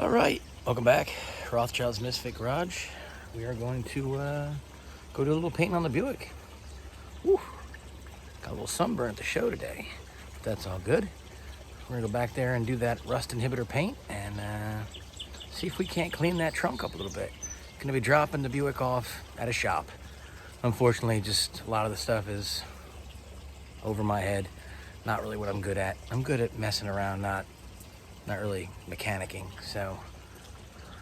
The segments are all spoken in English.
All right, welcome back, Rothschild's Misfit Garage. We are going to go do a little painting on the Buick. Whew. Got a little sunburn at the show today, but that's all good. We're gonna go back there and do that rust inhibitor paint and see if we can't clean that trunk up a little bit. Gonna be dropping the Buick off at a shop. Unfortunately, just a lot of the stuff is over my head. Not really what I'm good at. I'm good at messing around, not really mechanicking. So,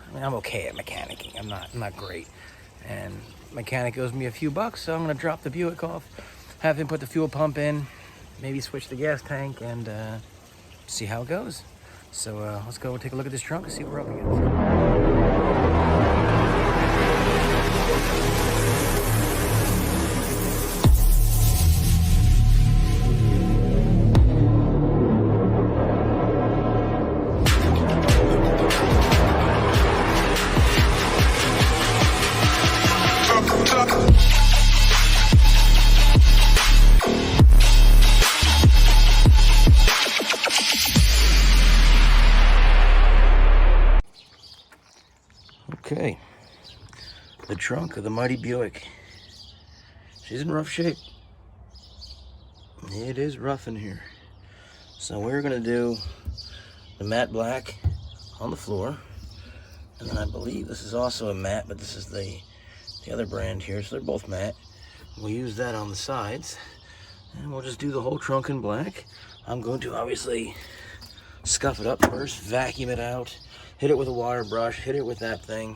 I mean, I'm okay at mechanicking. I'm not great. And mechanic owes me a few bucks, so I'm gonna drop the Buick off, have him put the fuel pump in, maybe switch the gas tank, and see how it goes. So let's go take a look at this trunk and see what we're up against. Okay, the trunk of the mighty Buick. She's in rough shape. It is rough in here. So we're gonna do the matte black on the floor. And then I believe this is also a matte, but this is the other brand here. So they're both matte. We'll use that on the sides. And we'll just do the whole trunk in black. I'm going to obviously scuff it up first, vacuum it out, hit it with a wire brush, hit it with that thing.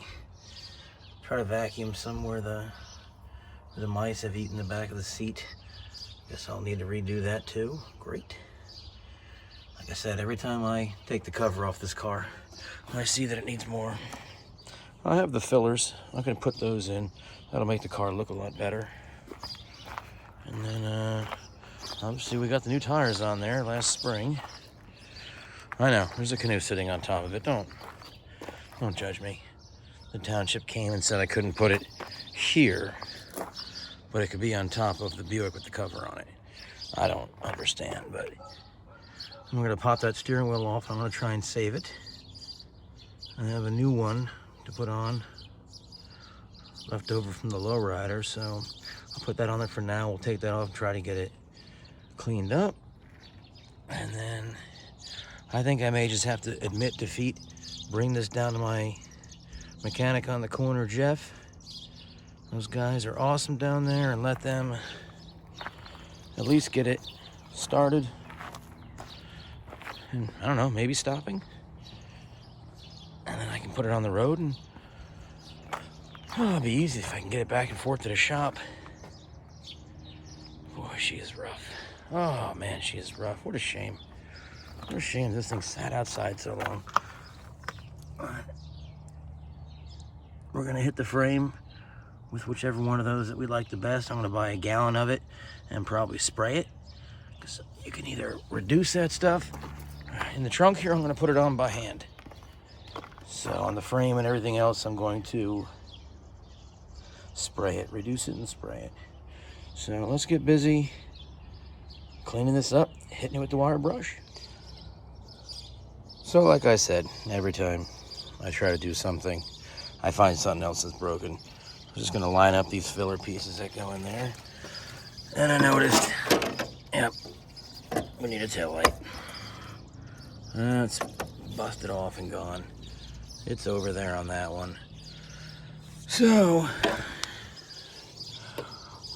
Try to vacuum somewhere the mice have eaten the back of the seat. Guess I'll need to redo that too. Great. Like I said, every time I take the cover off this car, I see that it needs more. I have the fillers. I'm gonna put those in. That'll make the car look a lot better. And then obviously we got the new tires on there last spring. I know, there's a canoe sitting on top of it. Don't judge me. The township came and said I couldn't put it here, but it could be on top of the Buick with the cover on it. I don't understand, but I'm gonna pop that steering wheel off. I'm gonna try and save it. I have a new one to put on, left over from the lowrider, so I'll put that on there for now. We'll take that off, try to get it cleaned up, and then I think I may just have to admit defeat, bring this down to my mechanic on the corner, Jeff. Those guys are awesome down there, and let them at least get it started. And I don't know, maybe stopping. And then I can put it on the road, and it'll be easy if I can get it back and forth to the shop. Boy, she is rough. Oh man, she is rough. What a shame. What a shame this thing sat outside so long. We're gonna hit the frame with whichever one of those that we like the best. I'm gonna buy a gallon of it and probably spray it, because you can either reduce that stuff. In the trunk here, I'm gonna put it on by hand. So on the frame and everything else, I'm going to spray it, reduce it and spray it. So let's get busy cleaning this up, hitting it with the wire brush. So like I said, every time I try to do something, I find something else that's broken. I'm just gonna line up these filler pieces that go in there. And I noticed, yep, we need a tail light. It's busted off and gone. It's over there on that one. So,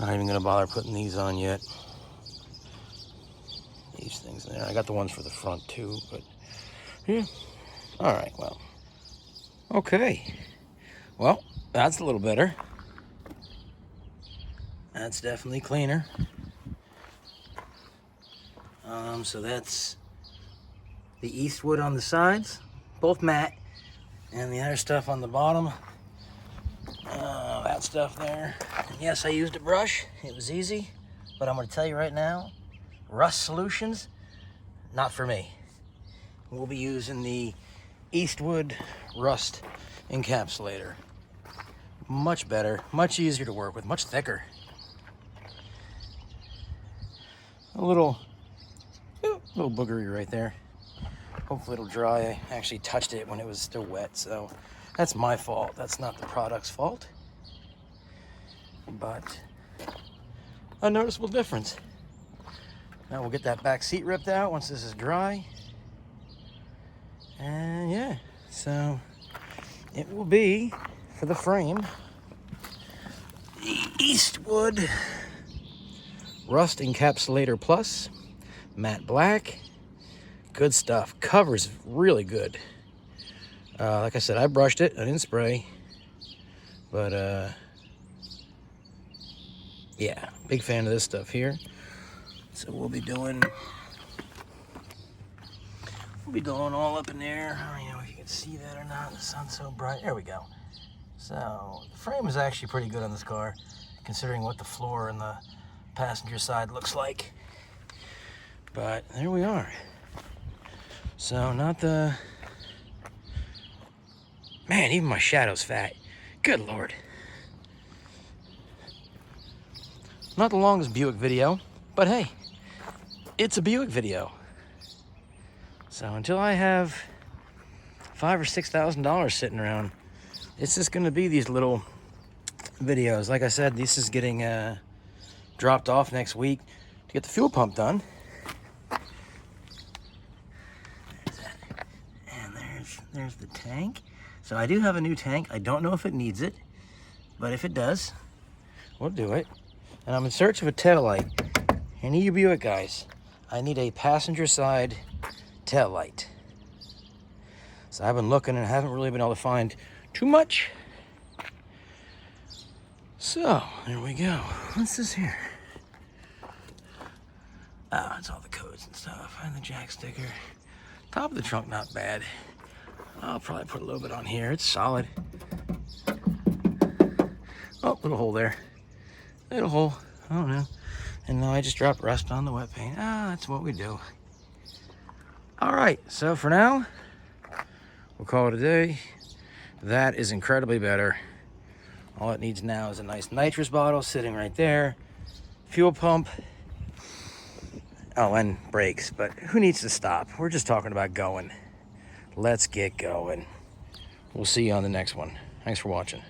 not even gonna bother putting these on yet. These things there. I got the ones for the front too, but yeah. All right, well. Okay. Well, that's a little better. That's definitely cleaner. So that's the Eastwood on the sides, both matte, and the other stuff on the bottom. That stuff there. And yes, I used a brush. It was easy, but I'm gonna tell you right now, rust solutions, not for me. We'll be using the Eastwood rust encapsulator. Much better, much easier to work with, much thicker. A little boogery right there. Hopefully it'll dry. I actually touched it when it was still wet, so that's my fault. That's not the product's fault. But a noticeable difference. Now we'll get that back seat ripped out once this is dry. And yeah, so it will be, for the frame, the Eastwood Rust Encapsulator Plus, matte black. Good stuff. Cover's really good. Like I said, I brushed it. I didn't spray. But yeah, big fan of this stuff here. So we'll be doing all up in there. I don't know if you can see that or not. The sun's so bright. There we go. So the frame is actually pretty good on this car, considering what the floor and the passenger side looks like. But there we are. So not the... Man, even my shadow's fat. Good Lord. Not the longest Buick video, but hey, it's a Buick video. So until I have $5,000 or $6,000 sitting around, it's just gonna be these little videos. Like I said, this is getting dropped off next week to get the fuel pump done. There's that. And there's the tank. So I do have a new tank. I don't know if it needs it, but if it does, we'll do it. And I'm in search of a tail light. Any of you Buick guys, I need a passenger side tail light. So I've been looking and I haven't really been able to find too much. So there we go. What's this here? Oh, it's all the codes and stuff. And the jack sticker. Top of the trunk, not bad. I'll probably put a little bit on here. It's solid. Oh, little hole there. Little hole. I don't know. And now I just dropped rust on the wet paint. That's what we do. All right, so for now, we'll call it a day. That is incredibly better. All it needs now is a nice nitrous bottle sitting right there. Fuel pump. Oh, and brakes, but who needs to stop? We're just talking about going. Let's get going. We'll see you on the next one. Thanks for watching.